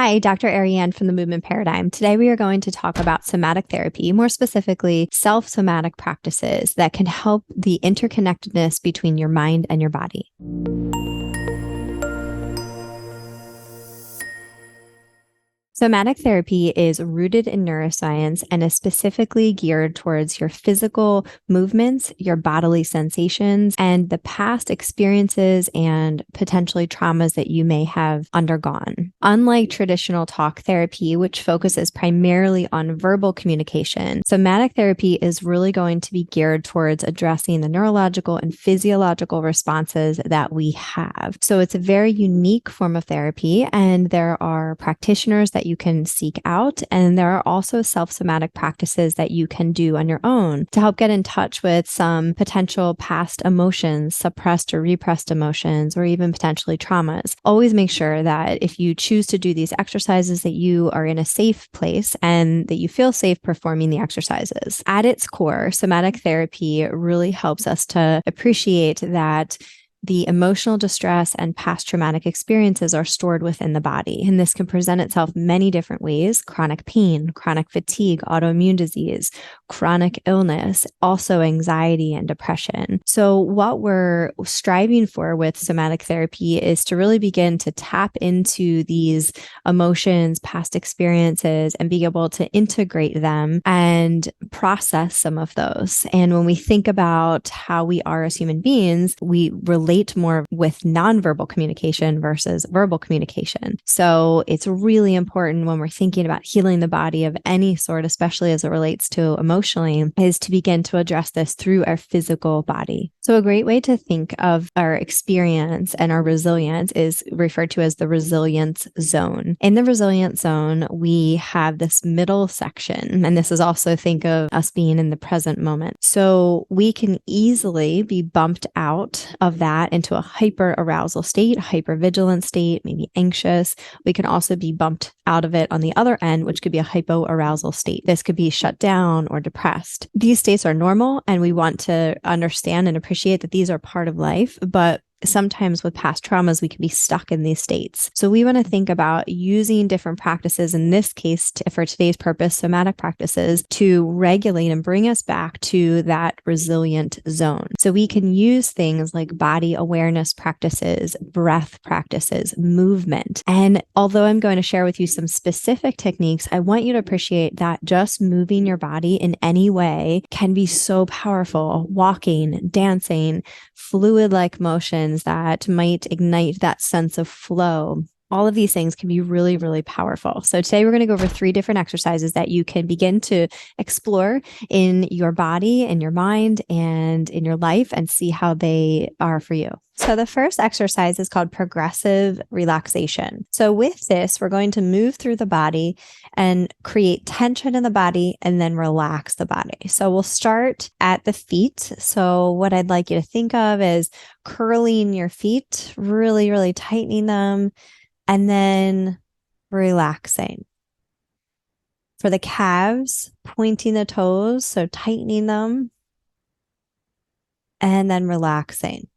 Hi, Dr. Ariane from the Movement Paradigm. Today we are going to talk about somatic therapy, more specifically self-somatic practices that can help the interconnectedness between your mind and your body. Somatic therapy is rooted in neuroscience and is specifically geared towards your physical movements, your bodily sensations, and the past experiences and potentially traumas that you may have undergone. Unlike traditional talk therapy, which focuses primarily on verbal communication, somatic therapy is really going to be geared towards addressing the neurological and physiological responses that we have. So it's a very unique form of therapy, and there are practitioners that you can seek out. And there are also self-somatic practices that you can do on your own to help get in touch with some potential past emotions, suppressed or repressed emotions, or even potentially traumas. Always make sure that if you choose to do these exercises, that you are in a safe place and that you feel safe performing the exercises. At its core, somatic therapy really helps us to appreciate that the emotional distress and past traumatic experiences are stored within the body. And this can present itself many different ways: chronic pain, chronic fatigue, autoimmune disease, chronic illness, also anxiety and depression. So what we're striving for with somatic therapy is to really begin to tap into these emotions, past experiences, and be able to integrate them and process some of those. And when we think about how we are as human beings, we relate more with nonverbal communication versus verbal communication. So it's really important when we're thinking about healing the body of any sort, especially as it relates to emotionally, is to begin to address this through our physical body. So a great way to think of our experience and our resilience is referred to as the resilience zone. In the resilience zone, we have this middle section, and this is also, think of us being in the present moment. So we can easily be bumped out of that into a hyper arousal state, hypervigilant state, maybe anxious. We can also be bumped out of it on the other end, which could be a hypoarousal state. This could be shut down or depressed. These states are normal, and we want to understand and appreciate that these are part of life, but sometimes with past traumas, we can be stuck in these states. So we want to think about using different practices, in this case, for today's purpose, somatic practices, to regulate and bring us back to that resilient zone. So we can use things like body awareness practices, breath practices, movement. And although I'm going to share with you some specific techniques, I want you to appreciate that just moving your body in any way can be so powerful. Walking, dancing, fluid-like motions that might ignite that sense of flow. All of these things can be really, really powerful. So today we're going to go over 3 different exercises that you can begin to explore in your body, in your mind, and in your life, and see how they are for you. So the first exercise is called progressive relaxation. So with this, we're going to move through the body and create tension in the body and then relax the body. So we'll start at the feet. So what I'd like you to think of is curling your feet, really, really tightening them, and then relaxing. For the calves, pointing the toes, so tightening them, and then relaxing.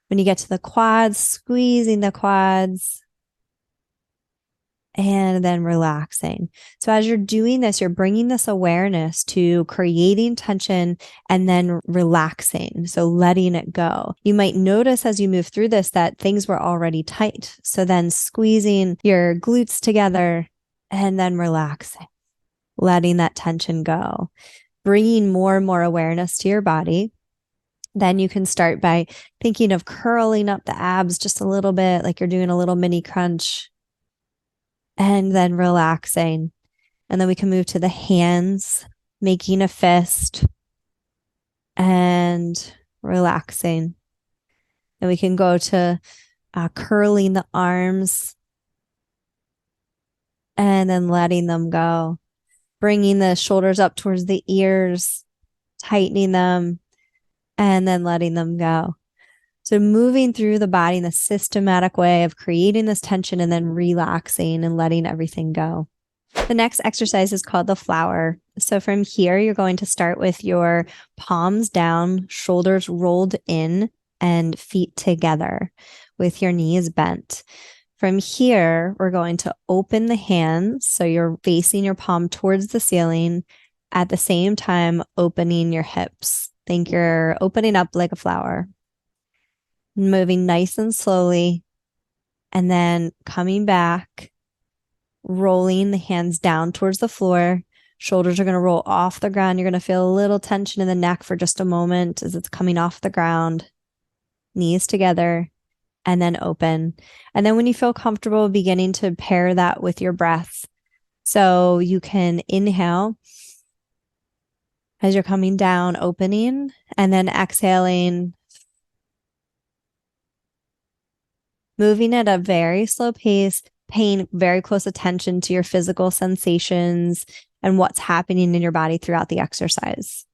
When you get to the quads, squeezing the quads, and then relaxing. So as you're doing this, you're bringing this awareness to creating tension and then relaxing. So letting it go. You might notice as you move through this that things were already tight. So then squeezing your glutes together and then relaxing, letting that tension go, bringing more and more awareness to your body. Then you can start by thinking of curling up the abs just a little bit, like you're doing a little mini crunch, and then relaxing. And then we can move to the hands, making a fist and relaxing. And we can go to curling the arms and then letting them go, bringing the shoulders up towards the ears, tightening them, and then letting them go. So moving through the body in a systematic way of creating this tension and then relaxing and letting everything go. The next exercise is called the flower. So from here, you're going to start with your palms down, shoulders rolled in, and feet together with your knees bent. From here, we're going to open the hands. So you're facing your palm towards the ceiling, at the same time, opening your hips. Think you're opening up like a flower, moving nice and slowly, and then coming back, rolling the hands down towards the floor. Shoulders are going to roll off the ground. You're going to feel a little tension in the neck for just a moment as it's coming off the ground. Knees together, and then open. And then when you feel comfortable, beginning to pair that with your breath. So you can inhale as you're coming down, opening, and then exhaling, moving at a very slow pace, paying very close attention to your physical sensations and what's happening in your body throughout the exercise.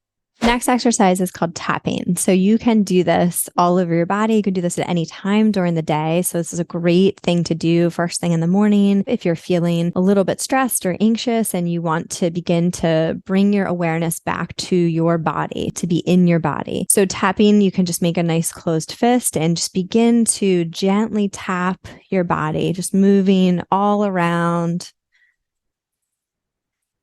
Next exercise is called tapping. So you can do this all over your body. You can do this at any time during the day. So this is a great thing to do first thing in the morning. If you're feeling a little bit stressed or anxious and you want to begin to bring your awareness back to your body, to be in your body. So tapping, you can just make a nice closed fist and just begin to gently tap your body, just moving all around,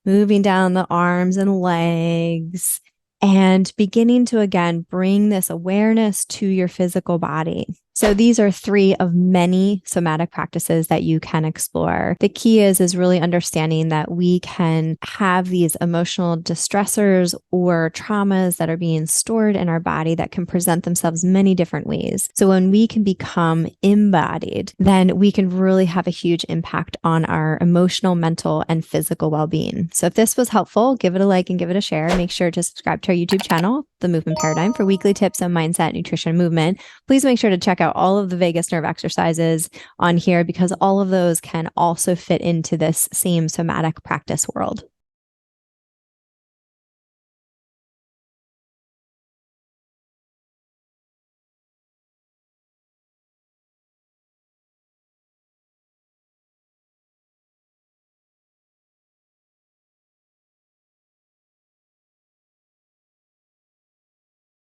moving down the arms and legs, and beginning to, again, bring this awareness to your physical body. So these are 3 of many somatic practices that you can explore. The key is really understanding that we can have these emotional distressors or traumas that are being stored in our body that can present themselves many different ways. So when we can become embodied, then we can really have a huge impact on our emotional, mental, and physical well-being. So if this was helpful, give it a like and give it a share. Make sure to subscribe to our YouTube channel, The Movement Paradigm, for weekly tips on mindset, nutrition, movement. Please make sure to check out all of the vagus nerve exercises on here because all of those can also fit into this same somatic practice world.